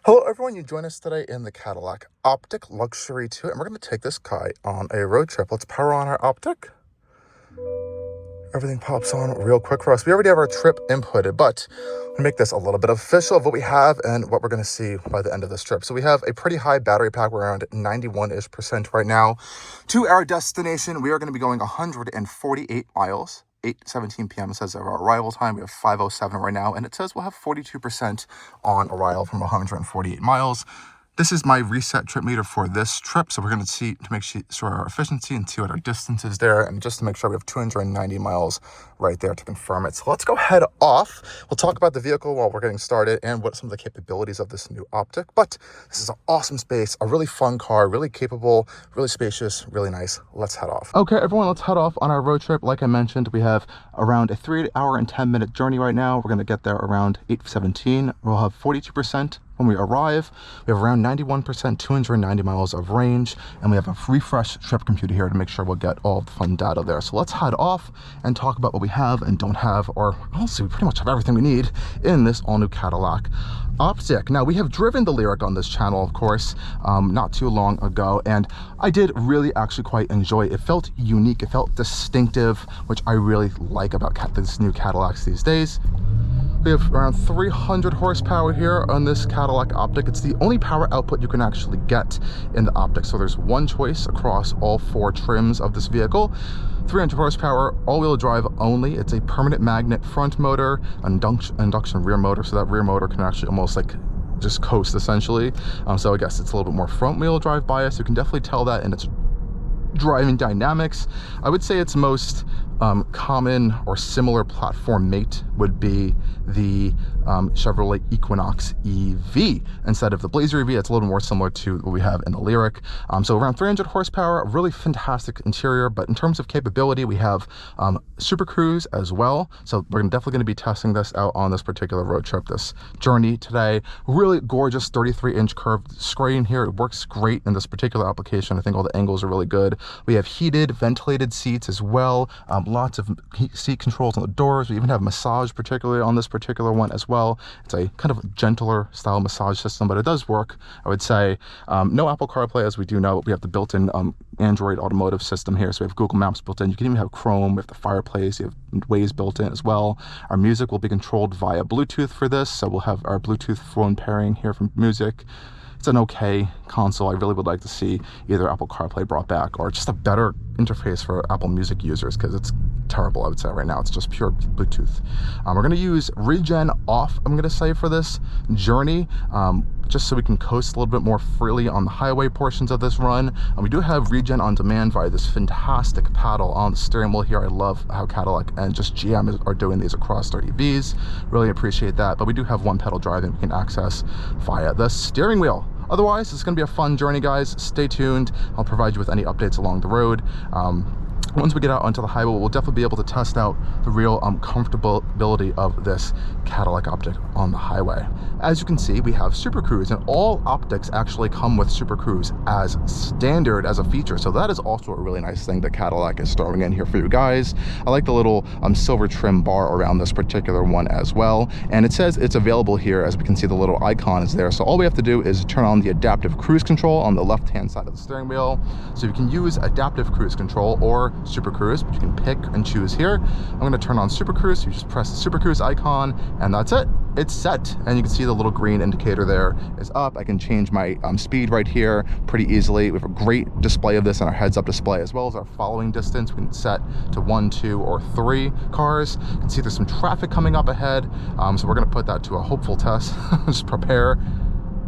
Hello everyone, you join us today in the Cadillac Optiq Luxury 2, and we're going to take this guy on a road trip. Let's power on our Optiq. Everything pops on real quick for us. We already have our trip inputted, but to make this a little bit official of what we have and what we're going to see by the end of this trip. So we have a pretty high battery pack. We're around 91-ish% right now. To our destination, we are going to be going 148 miles. 8:17 p.m. says our arrival time. We have 5:07 right now, and it says we'll have 42% on arrival from 148 miles. This is my reset trip meter for this trip, so we're going to see to make sure our efficiency and see what our distance is there, and just to make sure we have 290 miles right there to confirm it. So let's go head off. We'll talk about the vehicle while we're getting started and what some of the capabilities of this new Optiq. But this is an awesome space, a really fun car, really capable, really spacious, really nice. Let's head off. Okay, everyone, let's head off on our road trip. Like I mentioned, we have around a 3-hour and 10-minute journey right now. We're going to get there around 8:17. We'll have 42% when we arrive. We have around 91%, 290 miles of range, and we have a refresh trip computer here to make sure we'll get all the fun data there. So let's head off and talk about what we have and don't have, or honestly, we pretty much have everything we need in this all-new Cadillac Optiq. Now, we have driven the Lyriq on this channel, of course, not too long ago, and I did really actually quite enjoy it. It felt unique, it felt distinctive, which I really like about this new Cadillacs these days. We have around 300 horsepower here on this Cadillac Optiq. It's the only power output you can actually get in the Optiq. So there's one choice across all 4 trims of this vehicle. 300 horsepower, all-wheel drive only. It's a permanent magnet front motor, induction rear motor. So that rear motor can actually almost like just coast essentially. So I guess it's a little bit more front-wheel drive bias. You can definitely tell that in its driving dynamics. I would say its most common or similar platform mate would be the Chevrolet Equinox EV instead of the Blazer EV. It's a little more similar to what we have in the Lyriq. So around 300 horsepower, a really fantastic interior, but in terms of capability, we have Supercruise as well. So we're definitely going to be testing this out on this particular road trip, this journey today. Really gorgeous 33-inch curved screen here. It works great in this particular application. I think all the angles are really good. We have heated, ventilated seats as well. Lots of seat controls on the doors. We even have massage, particularly on this particular one as well. It's a kind of gentler style massage system, but it does work, I would say. No Apple CarPlay, as we do know. We have the built-in Android automotive system here. So we have Google Maps built in. You can even have Chrome. We have the fireplace. You have Waze built in as well. Our music will be controlled via Bluetooth for this. So we'll have our Bluetooth phone pairing here from music. It's an okay console. I really would like to see either Apple CarPlay brought back or just a better interface for Apple Music users, because it's terrible, I would say, right now. It's just pure Bluetooth. We're going to use regen off, I'm going to say, for this journey, just so we can coast a little bit more freely on the highway portions of this run. And we do have regen on demand via this fantastic paddle on the steering wheel here. I love how Cadillac and just GM are doing these across their EVs. Really appreciate that. But we do have one pedal driving we can access via the steering wheel. Otherwise, it's going to be a fun journey, guys. Stay tuned. I'll provide you with any updates along the road. Once we get out onto the highway, we'll definitely be able to test out the real comfortability of this Cadillac Optiq on the highway. As you can see, we have Supercruise, and all Optiqs actually come with Supercruise as standard as a feature. So that is also a really nice thing that Cadillac is throwing in here for you guys. I like the little silver trim bar around this particular one as well. And it says it's available here. As we can see, the little icon is there. So all we have to do is turn on the adaptive cruise control on the left-hand side of the steering wheel. So you can use adaptive cruise control or Supercruise, but you can pick and choose here. I'm going to turn on Supercruise. You just press the Supercruise icon, and that's it. It's set, and you can see the little green indicator there is up. I can change my speed right here pretty easily. We have a great display of this in our heads-up display, as well as our following distance. We can set to 1, 2, or 3 cars. You can see there's some traffic coming up ahead, so we're going to put that to a hopeful test. Just prepare.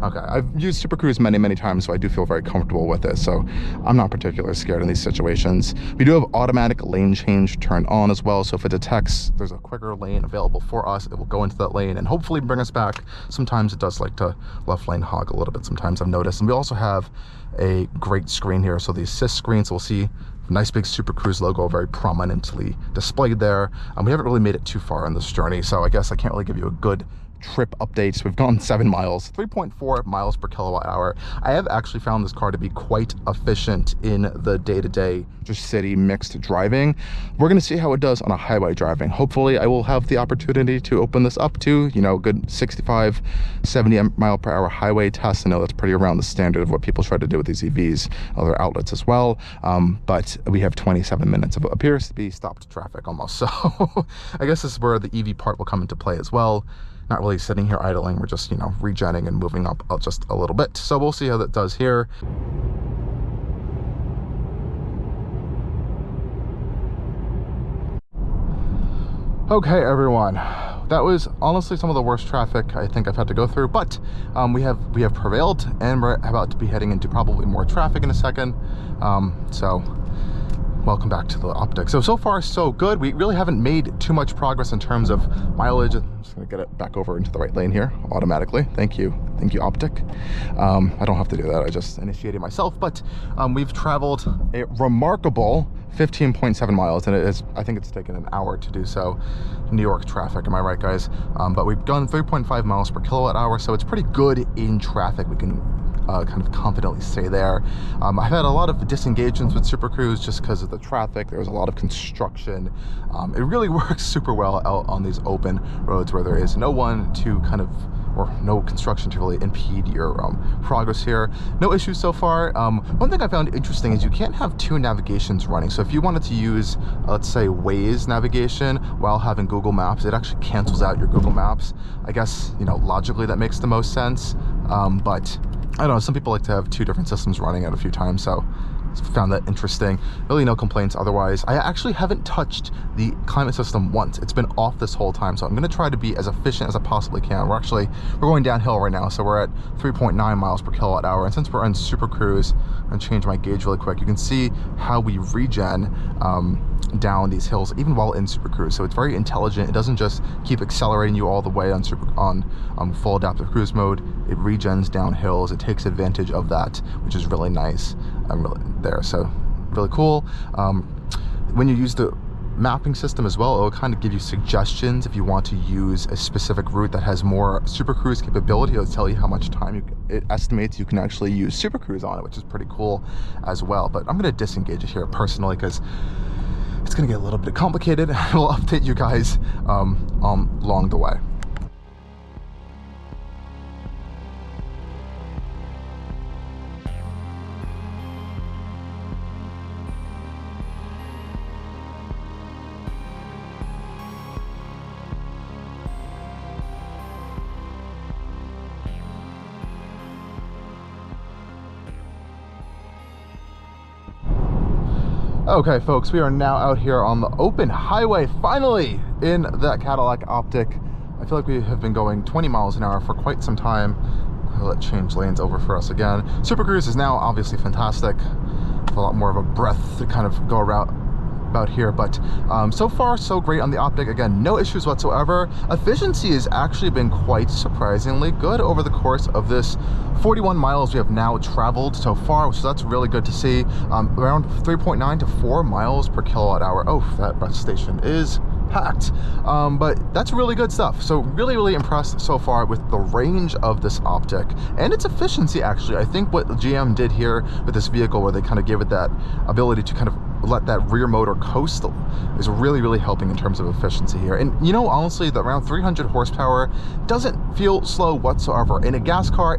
Okay, I've used Supercruise many times, so I do feel very comfortable with it. So I'm not particularly scared in these situations. We do have automatic lane change turned on as well. So if it detects there's a quicker lane available for us, it will go into that lane and hopefully bring us back. Sometimes it does like to left lane hog a little bit, sometimes I've noticed. And we also have a great screen here. So the assist screen, so we'll see nice big Supercruise logo very prominently displayed there. We haven't really made it too far on this journey, so I guess I can't really give you a good trip updates. We've gone 7 miles, 3.4 miles per kilowatt hour. I have actually found this car to be quite efficient in the day-to-day just city mixed driving. We're going to see how it does on a highway driving. Hopefully I will have the opportunity to open this up to, you know, good 65, 70 mile per hour highway tests. I know that's pretty around the standard of what people try to do with these EVs, other outlets as well. But we have 27 minutes of what appears to be stopped traffic almost. So I guess this is where the EV part will come into play as well. Not really sitting here idling. We're just, you know, regenning and moving up just a little bit. So we'll see how that does here. Okay, everyone. That was honestly some of the worst traffic I think I've had to go through, but we have prevailed, and we're about to be heading into probably more traffic in a second. So welcome back to the Optiq. So far so good. We really haven't made too much progress in terms of mileage. I'm just gonna get it back over into the right lane here automatically. Thank you Optiq. I don't have to do that, I just initiated myself, but we've traveled a remarkable 15.7 miles, and I think it's taken an hour to do so. New York traffic, am I right, guys? But we've done 3.5 miles per kilowatt hour, so it's pretty good in traffic. We can kind of confidently say there. I've had a lot of disengagements with Supercruise just because of the traffic. There was a lot of construction. It really works super well out on these open roads where there is no one to kind of, or no construction to really impede your progress here. No issues so far. One thing I found interesting is you can't have two navigations running. So if you wanted to use, let's say, Waze navigation while having Google Maps, it actually cancels out your Google Maps. I guess, you know, logically that makes the most sense. But I don't know, some people like to have two different systems running at a few times, so found that interesting. Really no complaints otherwise. I actually haven't touched the climate system once. It's been off this whole time, so I'm going to try to be as efficient as I possibly can. We're going downhill right now, so we're at 3.9 miles per kilowatt hour, and since we're on Supercruise, I'm going to change my gauge really quick. You can see how we regen down these hills even while in Supercruise, so it's very intelligent. It doesn't just keep accelerating you all the way on full adaptive cruise mode. It regens down hills. It takes advantage of that, which is really nice. There, so really cool. When you use the mapping system as well, it will kind of give you suggestions if you want to use a specific route that has more Supercruise capability. It'll tell you how much time it estimates you can actually use Supercruise on it, which is pretty cool as well. But I'm going to disengage it here personally because it's going to get a little bit complicated. We'll update you guys along the way. Okay, folks, we are now out here on the open highway, finally, in the Cadillac Optiq. I feel like we have been going 20 miles an hour for quite some time. I'll let change lanes over for us again. Supercruise is now obviously fantastic. A lot more of a breath to kind of go around about here, but so far so great on the Optiq. Again, no issues whatsoever. Efficiency has actually been quite surprisingly good over the course of this 41 miles we have now traveled so far, so that's really good to see. Around 3.9 to 4 miles per kilowatt hour. Oh, that rest station is packed, but that's really good stuff. So really impressed so far with the range of this Optiq and its efficiency. Actually, I think what GM did here with this vehicle, where they kind of gave it that ability to kind of let that rear motor coast, is really helping in terms of efficiency here. And you know, honestly, the around 300 horsepower doesn't feel slow whatsoever. In a gas car,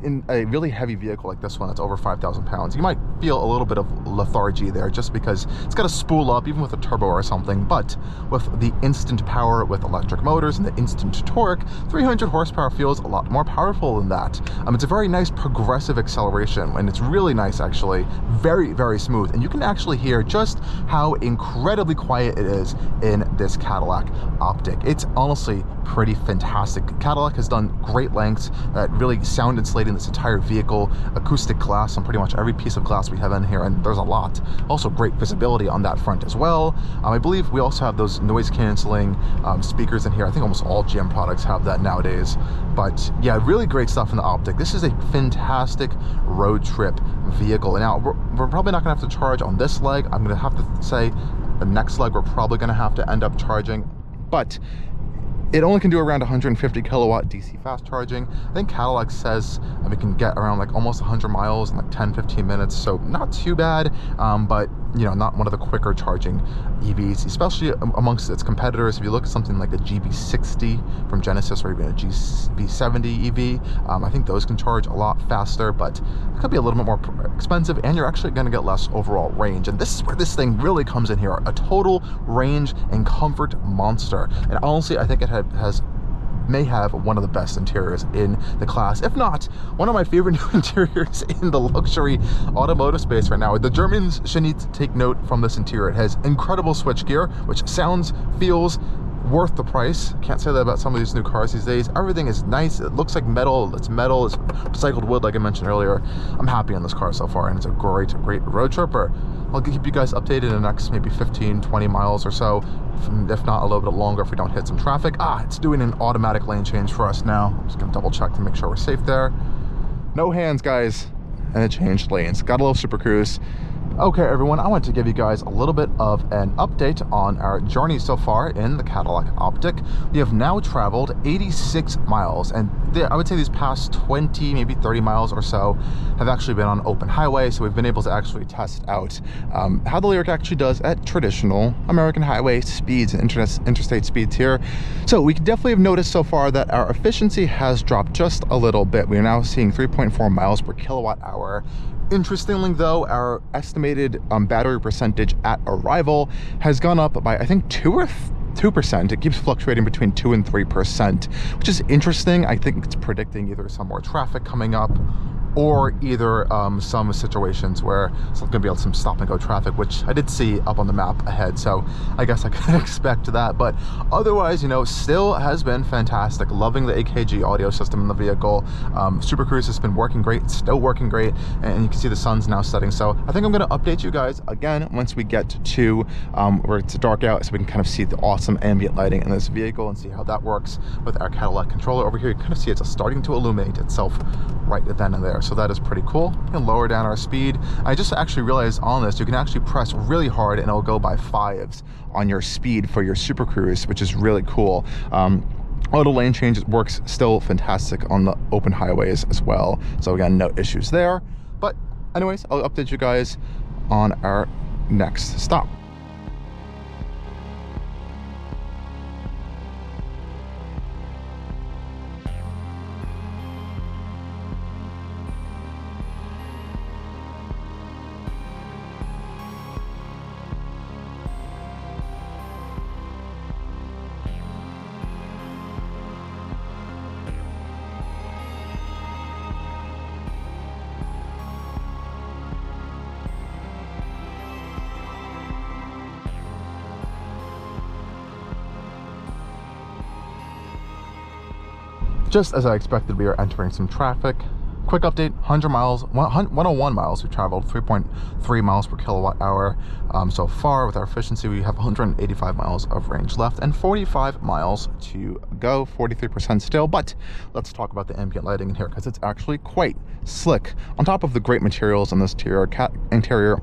in a really heavy vehicle like this one that's over 5,000 pounds, you might feel a little bit of lethargy there just because it's got to spool up even with a turbo or something. But with the instant power with electric motors and the instant torque, 300 horsepower feels a lot more powerful than that. It's a very nice progressive acceleration, and it's really nice, actually. Very smooth, and you can actually hear just how incredibly quiet it is in this Cadillac Optiq. It's honestly pretty fantastic. Cadillac has done great lengths that really sound insulating this entire vehicle, acoustic glass on pretty much every piece of glass we have in here, and there's a lot. Also great visibility on that front as well. I believe we also have those noise canceling speakers in here. I think almost all GM products have that nowadays. But yeah, really great stuff in the Optiq. This is a fantastic road trip vehicle. Now we're probably not gonna have to charge on this leg. I'm gonna have to say the next leg we're probably gonna have to end up charging, but It only can do around 150 kilowatt DC fast charging. I think Cadillac says we can get around like almost 100 miles in like 10-15 minutes, so not too bad, but you know, not one of the quicker charging EVs, especially amongst its competitors. If you look at something like a GB60 from Genesis or even a GB70 EV, I think those can charge a lot faster, but it could be a little bit more expensive, and you're actually going to get less overall range. And this is where this thing really comes in here, a total range and comfort monster. And honestly, I think it may have one of the best interiors in the class, if not one of my favorite new interiors in the luxury automotive space right now. The Germans should need to take note from this interior. It has incredible switchgear, which sounds, feels worth the price. Can't say that about some of these new cars these days. Everything is nice. It looks like metal. It's recycled wood, like I mentioned earlier. I'm happy on this car so far, and it's a great road tripper. I'll keep you guys updated in the next maybe 15-20 miles or so, if not a little bit longer if we don't hit some traffic. It's doing an automatic lane change for us now. I'm just gonna double check to make sure we're safe there. No hands, guys, and it changed lanes. Got a little Supercruise. Okay, everyone, I want to give you guys a little bit of an update on our journey so far in the Cadillac Optiq. We have now traveled 86 miles, and I would say these past 20, maybe 30 miles or so have actually been on open highway, so we've been able to actually test out how the Lyriq actually does at traditional American highway speeds and interstate speeds here. So we can definitely have noticed so far that our efficiency has dropped just a little bit. We are now seeing 3.4 miles per kilowatt hour. Interestingly though, our estimated battery percentage at arrival has gone up by I think 2%. It keeps fluctuating between 2 and 3%, which is interesting. I think it's predicting either some more traffic coming up, or either some situations where it's going to be some stop and go traffic, which I did see up on the map ahead, so I guess I could expect that. But otherwise, you know, still has been fantastic. Loving the AKG audio system in the vehicle. Supercruise has been working great, still working great, and you can see the sun's now setting. So I think I'm going to update you guys again once we get to where it's dark out, so we can kind of see the awesome ambient lighting in this vehicle and see how that works with our Cadillac controller. Over here you can kind of see it's starting to illuminate itself right then and there. So that is pretty cool. We can lower down our speed. I just actually realized on this, you can actually press really hard and it'll go by 5s on your speed for your Supercruise, which is really cool. Auto lane change works still fantastic on the open highways as well. So again, no issues there. But anyways, I'll update you guys on our next stop. Just as I expected, we are entering some traffic. Quick update, 101 miles. We traveled 3.3 miles per kilowatt hour so far. With our efficiency, we have 185 miles of range left and 45 miles to go, 43% still. But let's talk about the ambient lighting in here, because it's actually quite slick. On top of the great materials in this interior,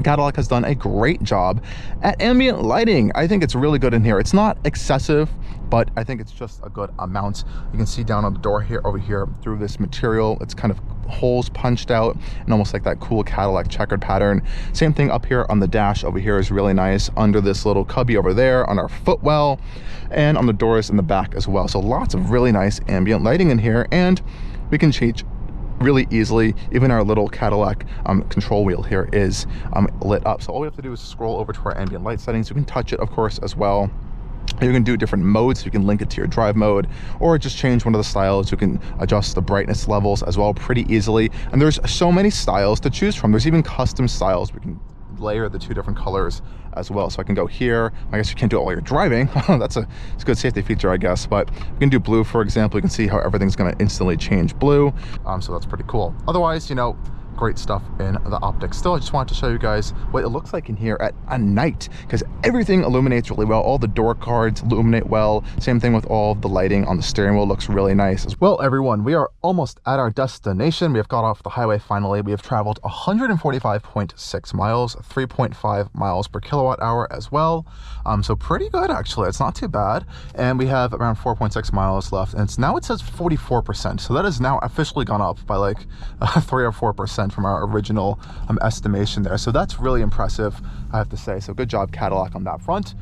Cadillac has done a great job at ambient lighting. I think it's really good in here. It's not excessive, but I think it's just a good amount. You can see down on the door here, over here, through this material, it's kind of holes punched out and almost like that cool Cadillac checkered pattern. Same thing up here on the dash over here is really nice, under this little cubby over there, on our footwell, and on the doors in the back as well. So lots of really nice ambient lighting in here, and we can change really easily. Even our little Cadillac control wheel here is lit up. So all we have to do is scroll over to our ambient light settings. You can touch it, of course, as well. You can do different modes. You can link it to your drive mode, or just change one of the styles. You can adjust the brightness levels as well pretty easily. And there's so many styles to choose from. There's even custom styles. We can layer the 2 different colors as well. So I can go here. I guess you can't do it while you're driving. It's a good safety feature, I guess. But you can do blue, for example. You can see how everything's going to instantly change blue. So that's pretty cool. Otherwise, you know, great stuff in the Optiq. Still, I just wanted to show you guys what it looks like in here at night, because everything illuminates really well. All the door cards illuminate well. Same thing with all the lighting on the steering wheel, looks really nice. Well, everyone, we are almost at our destination. We have got off the highway finally. We have traveled 145.6 miles, 3.5 miles per kilowatt hour as well. So pretty good, actually. It's not too bad. And we have around 4.6 miles left, and now it says 44%. So that has now officially gone up by like 3 or 4% from our original estimation there. So that's really impressive, I have to say. So good job, Cadillac, on that front.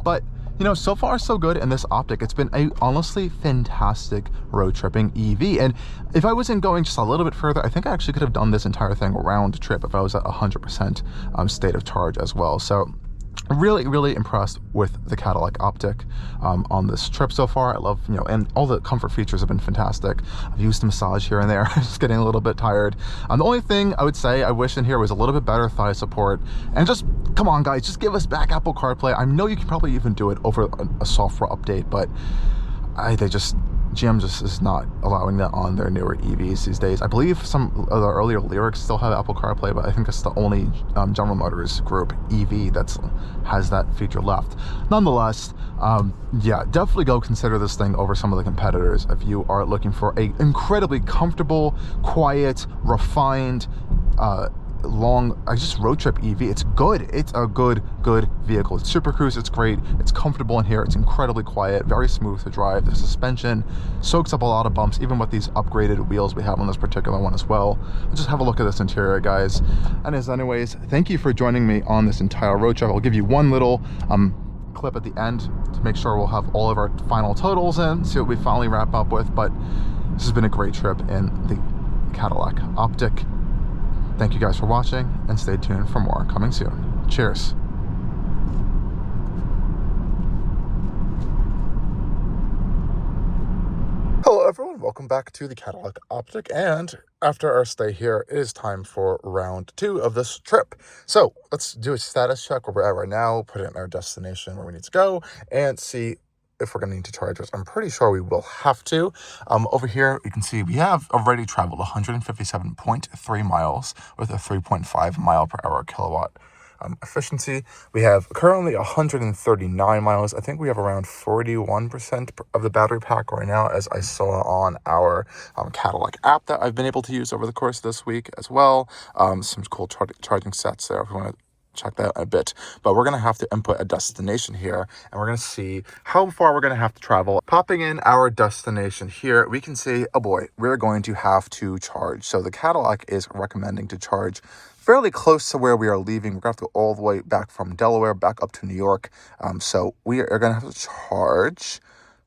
But you know, so far so good in this Optiq. It's been a honestly fantastic road tripping EV. And if I wasn't going just a little bit further, I think I actually could have done this entire thing round trip if I was at 100% state of charge as well. So really impressed with the Cadillac Optiq on this trip so far. I love, you know, and all the comfort features have been fantastic. I've used the massage here and there, just getting a little bit tired. The only thing I would say I wish in here was a little bit better thigh support, and just, come on guys, just give us back Apple CarPlay. I know you can probably even do it over a software update, but GM just is not allowing that on their newer EVs these days. I believe some of the earlier Lyriqs still have Apple CarPlay, but I think it's the only General Motors Group EV that has that feature left. Nonetheless, yeah, definitely go consider this thing over some of the competitors if you are looking for a incredibly comfortable, quiet, refined, just road trip EV. It's good. It's a good vehicle. It's Supercruise. It's great. It's comfortable in here. It's incredibly quiet, very smooth to drive. The suspension soaks up a lot of bumps, even with these upgraded wheels we have on this particular one as well. Just have a look at this interior, guys. And as anyways, thank you for joining me on this entire road trip. I'll give you one little clip at the end to make sure we'll have all of our final totals in, see what we finally wrap up with. But this has been a great trip in the Cadillac Optiq. Thank you guys for watching, and stay tuned for more coming soon. Cheers. Hello everyone, welcome back to the Cadillac Optiq, and after our stay here, it is time for round 2 of this trip. So let's do a status check where we're at right now, put it in our destination where we need to go, and see if we're going to need to charge this. I'm pretty sure we will have to. Over here, you can see we have already traveled 157.3 miles with a 3.5 mile per hour kilowatt efficiency. We have currently 139 miles. I think we have around 41% of the battery pack right now, as I saw on our Cadillac app that I've been able to use over the course of this week as well. Some cool charging sets there if you want to check that out in a bit. But we're going to have to input a destination here, and we're going to see how far we're going to have to travel. Popping in our destination here, we can see, oh boy, we're going to have to charge. So the Cadillac is recommending to charge fairly close to where we are leaving. We're going to have to go all the way back from Delaware back up to New York. So we are going to have to charge.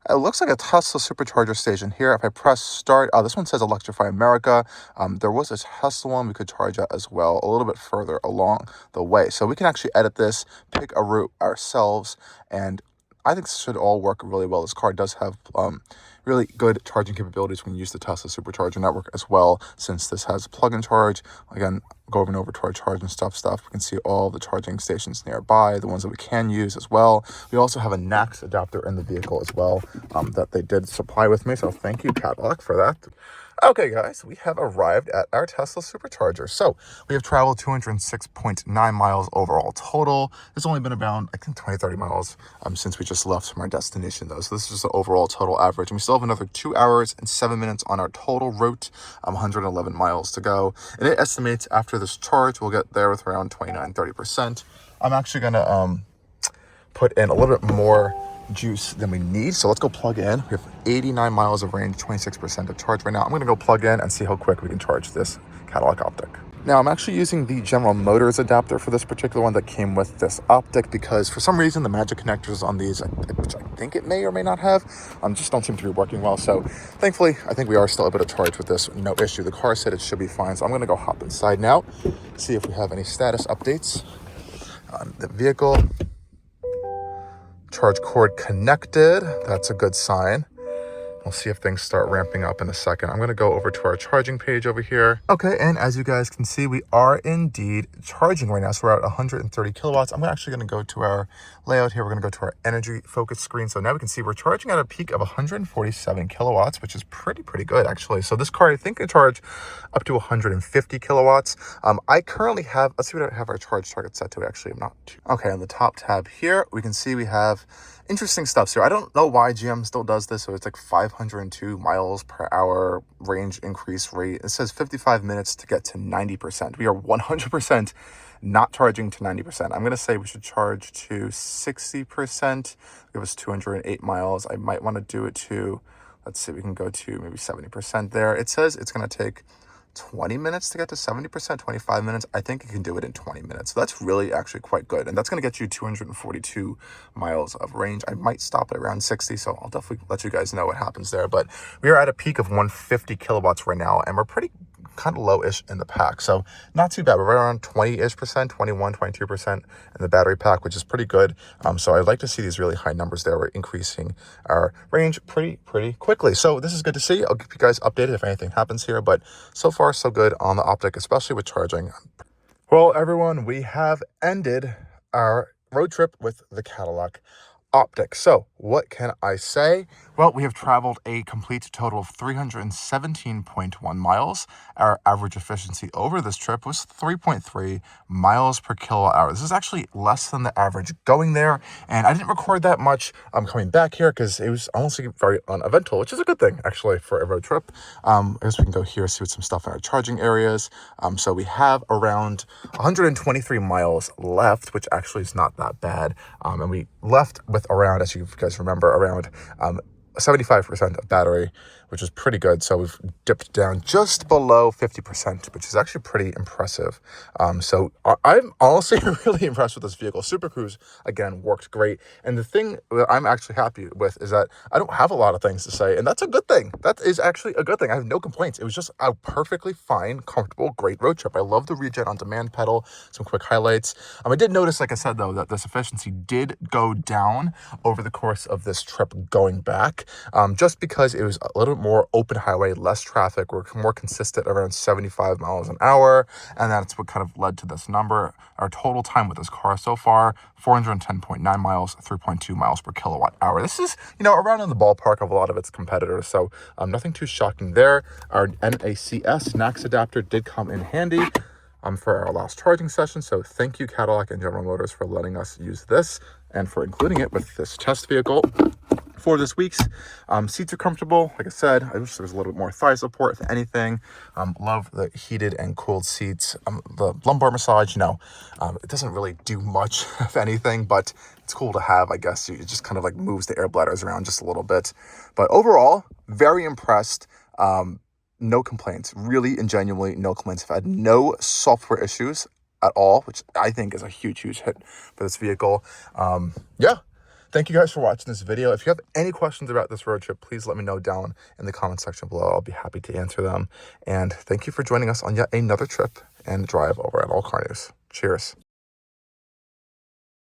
It looks like a Tesla supercharger station here. If I press start, this one says Electrify America. There was a Tesla one we could charge at as well, a little bit further along the way. So we can actually edit this, pick a route ourselves, and I think this should all work really well. This car does have really good charging capabilities when you use the Tesla supercharger network as well, since this has plug-in charge. Again, going over to our charge and stuff, we can see all the charging stations nearby, the ones that we can use as well. We also have a NACS adapter in the vehicle as well that they did supply with me, so thank you, Cadillac, for that. Okay, guys, we have arrived at our Tesla supercharger. So we have traveled 206.9 miles overall total. It's only been around, I think, 20-30 miles since we just left from our destination, though. So this is just the overall total average. And we still have another 2 hours and 7 minutes on our total route, 111 miles to go. And it estimates after this charge, we'll get there with around 29-30%. I'm actually going to put in a little bit more juice than we need, so let's go plug in. We have 89 miles of range, 26% of charge right now. I'm going to go plug in and see how quick we can charge this Cadillac Optiq. Now, I'm actually using the General Motors adapter for this particular one that came with this Optiq, because for some reason the magic connectors on these, which I think it may or may not have, just don't seem to be working well. So thankfully, I think we are still able to charge with this, no issue. The car said it should be fine, so I'm going to go hop inside now, see if we have any status updates on the vehicle. Charge cord connected. That's a good sign. We'll see if things start ramping up in a second. I'm going to go over to our charging page over here. Okay, and as you guys can see, we are indeed charging right now. So we're at 130 kilowatts. I'm actually going to go to our layout here. We're going to go to our energy focus screen. So now we can see we're charging at a peak of 147 kilowatts, which is pretty good actually. So this car, I think, can charge up to 150 kilowatts. I currently have, let's see what I have our charge target set to. Actually, I'm not too, okay, on the top tab here, we can see we have interesting stuff here. I don't know why GM still does this. So it's like 502 miles per hour range increase rate. It says 55 minutes to get to 90%. We are 100% not charging to 90%. I'm going to say we should charge to 60%. Give us 208 miles. I might want to do it to, let's see, we can go to maybe 70% there. It says it's going to take 20 minutes to get to 70%, 25 minutes. I think you can do it in 20 minutes. So that's really actually quite good. And that's going to get you 242 miles of range. I might stop at around 60. So I'll definitely let you guys know what happens there. But we are at a peak of 150 kilowatts right now. And we're pretty kind of low-ish in the pack. So not too bad. We're right around 20-ish%, 21, 22% in the battery pack, which is pretty good. So I'd like to see these really high numbers there. We're increasing our range pretty quickly. So this is good to see. I'll keep you guys updated if anything happens here, but so far so good on the Optiq, especially with charging. Well, everyone, we have ended our road trip with the Cadillac Optiq. So what can I say? Well, we have traveled a complete total of 317.1 miles. Our average efficiency over this trip was 3.3 miles per kilowatt hour. This is actually less than the average going there. And I didn't record that much coming back here because it was honestly very uneventful, which is a good thing actually for a road trip. I guess we can go here, see what some stuff in our charging areas. So we have around 123 miles left, which actually is not that bad. And we left with around, as you guys remember, around 75% of battery, which is pretty good. So we've dipped down just below 50%, which is actually pretty impressive. So I'm honestly really impressed with this vehicle. Supercruise, again, worked great. And the thing that I'm actually happy with is that I don't have a lot of things to say, and that's a good thing. That is actually a good thing. I have no complaints. It was just a perfectly fine, comfortable, great road trip. I love the regen on demand pedal. Some quick highlights. I did notice, like I said, though, that this efficiency did go down over the course of this trip going back, just because it was a little bit more open highway, less traffic. We're more consistent around 75 miles an hour, and that's what kind of led to this number. Our total time with this car so far, 410.9 miles, 3.2 miles per kilowatt hour. This is, around in the ballpark of a lot of its competitors, so nothing too shocking there. Our NACS adapter did come in handy for our last charging session, so thank you, Cadillac and General Motors, for letting us use this and for including it with this test vehicle for this week's. Seats are comfortable. Like I said, I wish there was a little bit more thigh support, if anything. Love the heated and cooled seats. The lumbar massage, it doesn't really do much, if anything, but it's cool to have, I guess. It just kind of like moves the air bladders around just a little bit. But overall, very impressed. No complaints. Really and genuinely no complaints. I've had no software issues at all, which I think is a huge hit for this vehicle. Yeah. Thank you guys for watching this video. If you have any questions about this road trip, please let me know down in the comment section below. I'll be happy to answer them. And thank you for joining us on yet another trip and drive over at Allcarnews. Cheers.